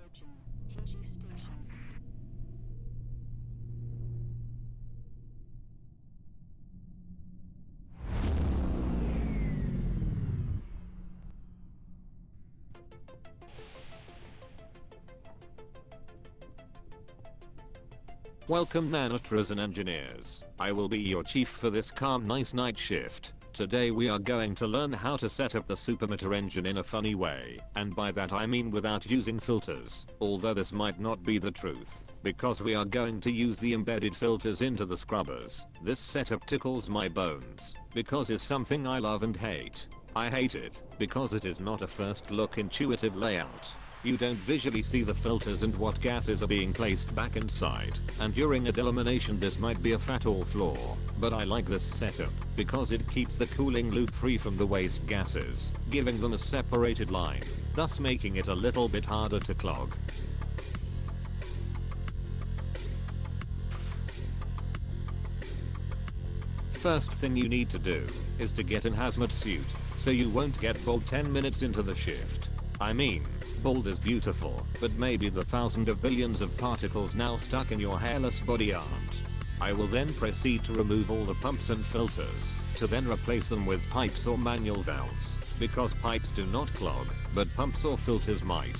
Approaching Tegu station. Welcome nanotras and engineers. I will be your chief for this calm nice night shift. Today we are going to learn how to set up the SuperMatter engine in a funny way, and by that I mean without using filters, although this might not be the truth, because we are going to use the embedded filters into the scrubbers. This setup tickles my bones, because it's something I love and hate. I hate it, because it is not a first look intuitive layout. You don't visually see the filters and what gases are being placed back inside, and during a delamination this might be a fatal flaw, but I like this setup, because it keeps the cooling loop free from the waste gases, giving them a separated line, thus making it a little bit harder to clog. First thing you need to do is to get an hazmat suit, so you won't get bald 10 minutes into the shift. I mean, bald is beautiful, but maybe the thousands of billions of particles now stuck in your hairless body aren't. I will then proceed to remove all the pumps and filters, to then replace them with pipes or manual valves, because pipes do not clog, but pumps or filters might.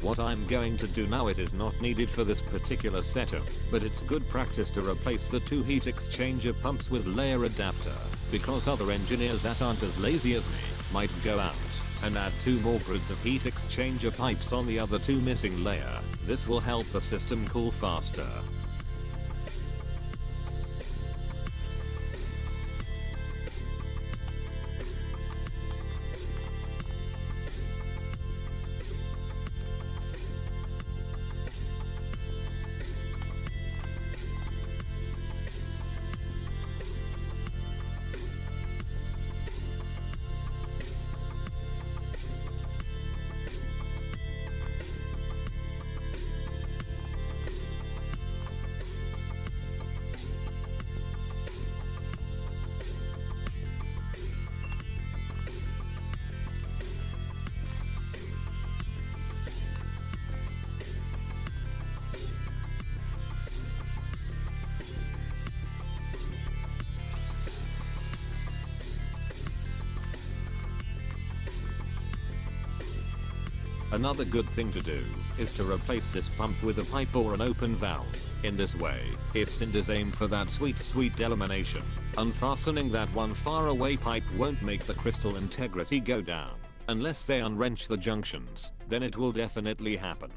What I'm going to do now, it is not needed for this particular setup, but it's good practice to replace the 2 heat exchanger pumps with layer adapter, because other engineers that aren't as lazy as me might go out and add 2 more grids of heat exchanger pipes on the other 2 missing layer. This will help the system cool faster. Another good thing to do is to replace this pump with a pipe or an open valve. In this way, if cinders aim for that sweet delamination, unfastening that one far away pipe won't make the crystal integrity go down. Unless they unwrench the junctions, then it will definitely happen.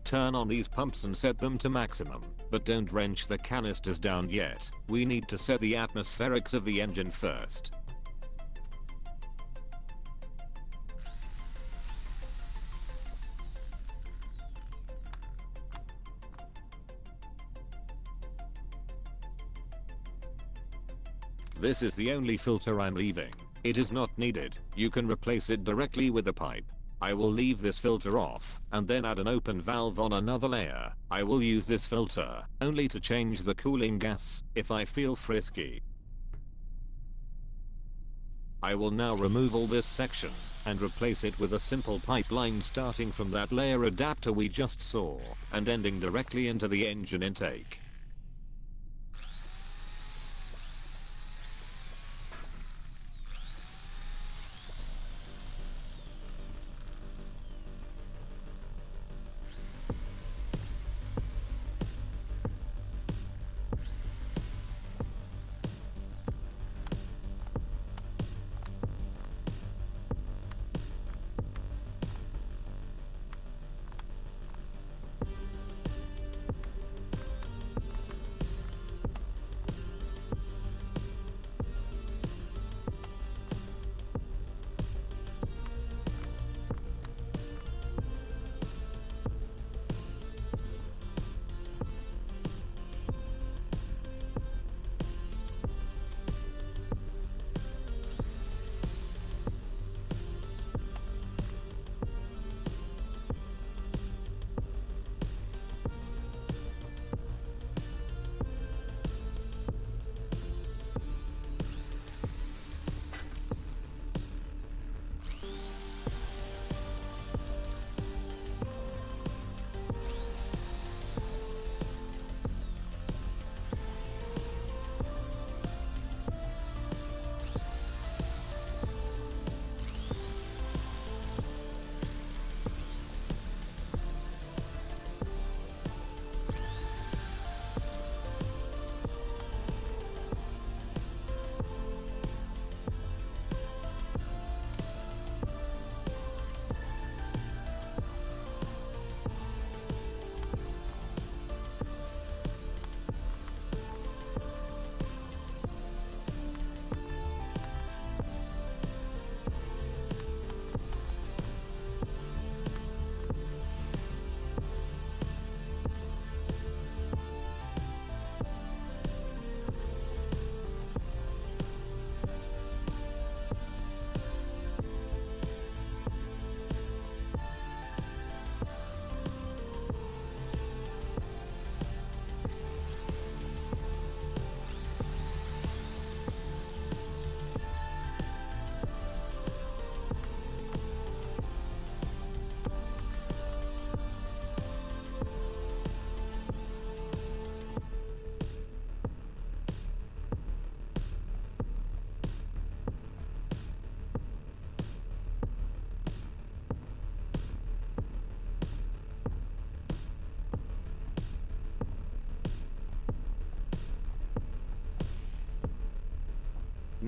Turn on these pumps and set them to maximum, but don't wrench the canisters down yet. We need to set the atmospherics of the engine first. This is the only filter I'm leaving. It is not needed. You can replace it directly with a pipe. I will leave this filter off and then add an open valve on another layer. I will use this filter only to change the cooling gas if I feel frisky. I will now remove all this section and replace it with a simple pipeline starting from that layer adapter we just saw and ending directly into the engine intake.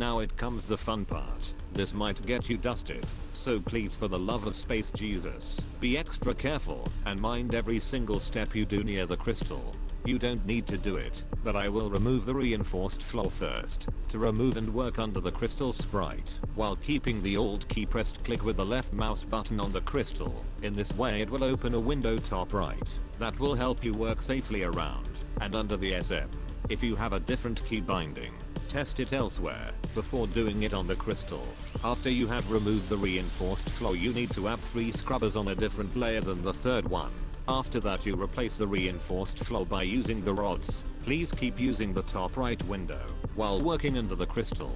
Now it comes the fun part. This might get you dusted, so please, for the love of space Jesus, be extra careful and mind every single step you do near the crystal. You don't need to do it, but I will remove the reinforced floor first. To remove and work under the crystal sprite, while keeping the Alt key pressed, click with the left mouse button on the crystal. In this way it will open a window top right. That will help you work safely around and under the SM. If you have a different key binding, test it elsewhere before doing it on the crystal. After you have removed the reinforced floor, you need to add 3 scrubbers on a different layer than the third one. After that you replace the reinforced floor by using the rods. Please keep using the top right window while working under the crystal.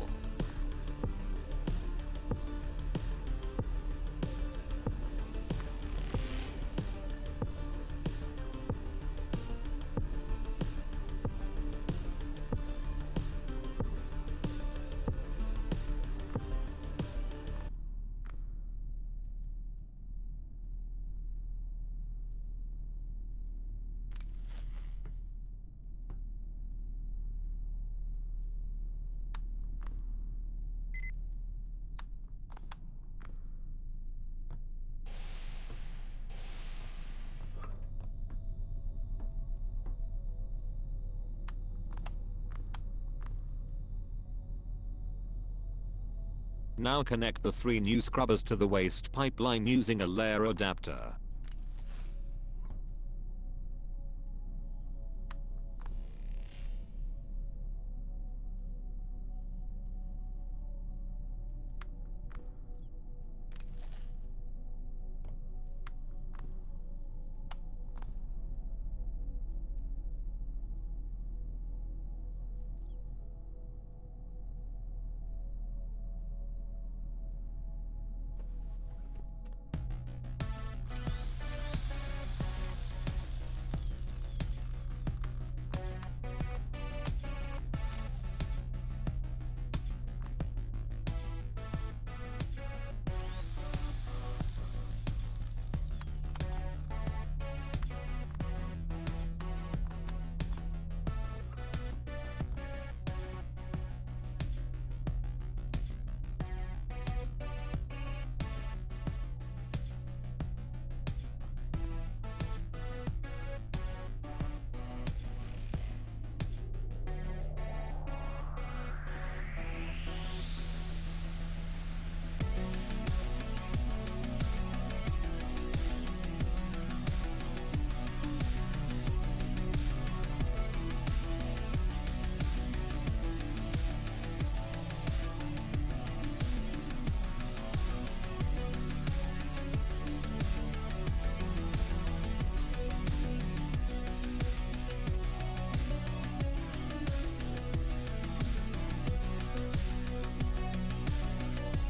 Now connect the 3 new scrubbers to the waste pipeline using a layer adapter.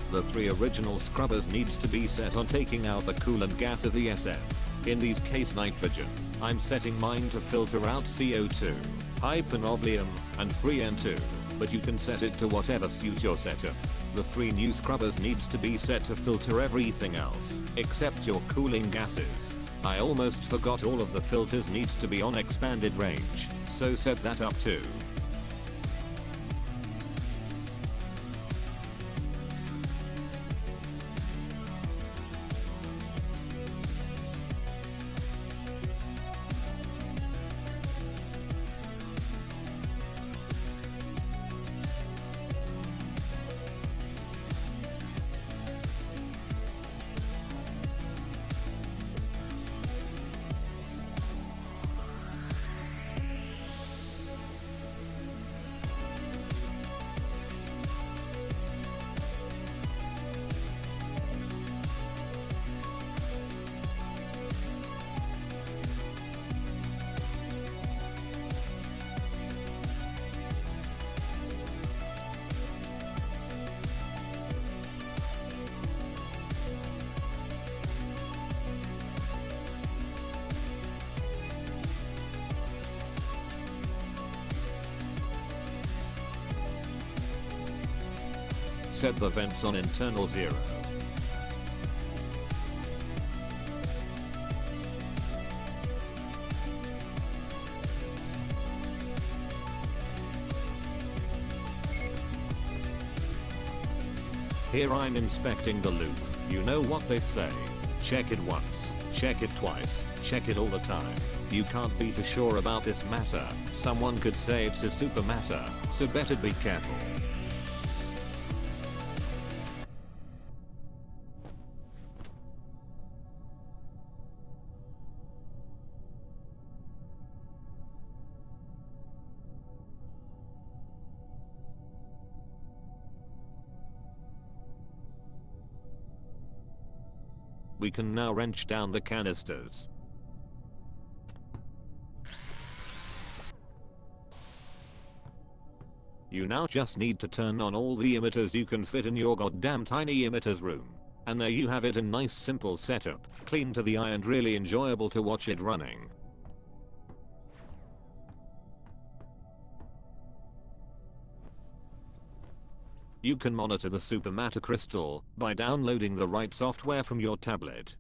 The 3 original scrubbers needs to be set on taking out the coolant gas of the SM. In these case nitrogen. I'm setting mine to filter out CO2, hypenoblium, and N2, but you can set it to whatever suits your setup. The 3 new scrubbers needs to be set to filter everything else, except your cooling gases. I almost forgot, all of the filters needs to be on expanded range, so set that up too. Set the vents on internal 0. Here I'm inspecting the loop. You know what they say. Check it once, check it twice, check it all the time. You can't be too sure about this matter. Someone could say it's a SuperMatter, so better be careful. We can now wrench down the canisters. You now just need to turn on all the emitters you can fit in your goddamn tiny emitters room. And there you have it, a nice simple setup, clean to the eye and really enjoyable to watch it running. You can monitor the SuperMatter crystal by downloading the right software from your tablet.